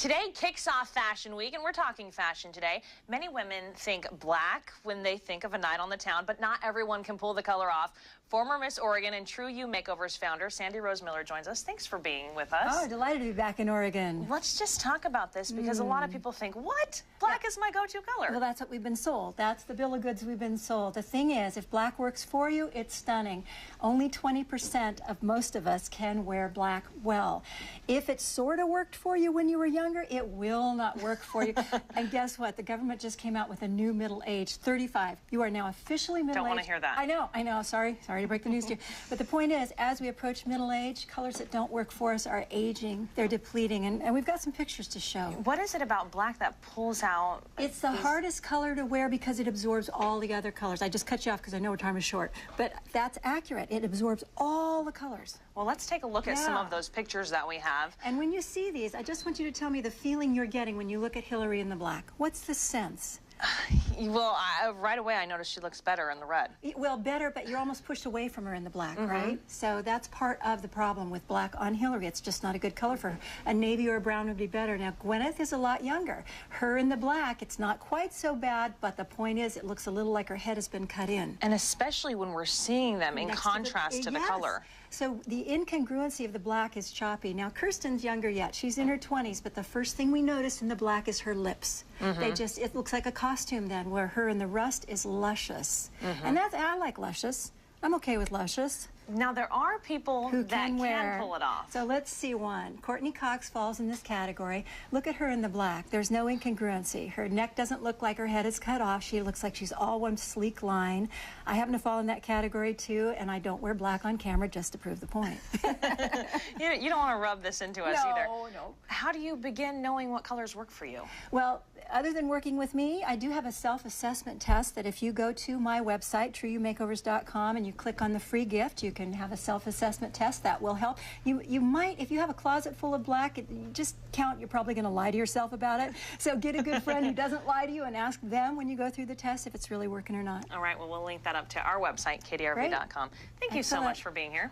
Today kicks off Fashion Week, and we're talking fashion today. Many women think black when they think of a night on the town, but not everyone can pull the color off. Former Miss Oregon and True You Makeovers founder Sandi Miller joins us. Thanks for being with us. Oh, delighted to be back in Oregon. Let's just talk about this because a lot of people think, what? Black is my go-to color. Well, that's what we've been sold. That's the bill of goods we've been sold. The thing is, if black works for you, it's stunning. Only 20% of most of us can wear black well. If it sort of worked for you when you were younger, it will not work for you. And guess what? The government just came out with a new middle age, 35. You are now officially middle-aged. Don't want to hear that. I know. Sorry to break the news to you. But the point is, as we approach middle age, colors that don't work for us are aging. They're depleting. And we've got some pictures to show. What is it about black that pulls out? It's the hardest color to wear because it absorbs all the other colors. I just cut you off because I know our time is short. But that's accurate. It absorbs all the colors. Well, let's take a look at some of those pictures that we have. And when you see these, I just want you to tell me the feeling you're getting when you look at Hillary in the black. What's the sense? Well, right away I noticed she looks better in the red. Well, better, but you're almost pushed away from her in the black, right? So that's part of the problem with black on Hillary. It's just not a good color for her. A navy or a brown would be better. Now, Gwyneth is a lot younger. Her in the black, it's not quite so bad, but the point is it looks a little like her head has been cut in. And especially when we're seeing them in contrast to the color. So the incongruency of the black is choppy. Now, Kirsten's younger yet. She's in her 20s, but the first thing we notice in the black is her lips. It looks like a costume then, where her in the rust is luscious. And I like luscious. I'm okay with luscious. Now, there are people that can pull it off. So let's see one. Courtney Cox falls in this category. Look at her in the black. There's no incongruency. Her neck doesn't look like her head is cut off. She looks like she's all one sleek line. I happen to fall in that category too, and I don't wear black on camera just to prove the point. You don't want to rub this into us either. No. How do you begin knowing what colors work for you? Well, other than working with me, I do have a self-assessment test that if you go to my website, trueyoumakeovers.com, and you click on the free gift, you can have a self-assessment test. That will help. You might, if you have a closet full of black, just count, you're probably going to lie to yourself about it. So get a good friend who doesn't lie to you and ask them when you go through the test if it's really working or not. All right, well, we'll link that up to our website, KDRV.com. Thank you so much for being here.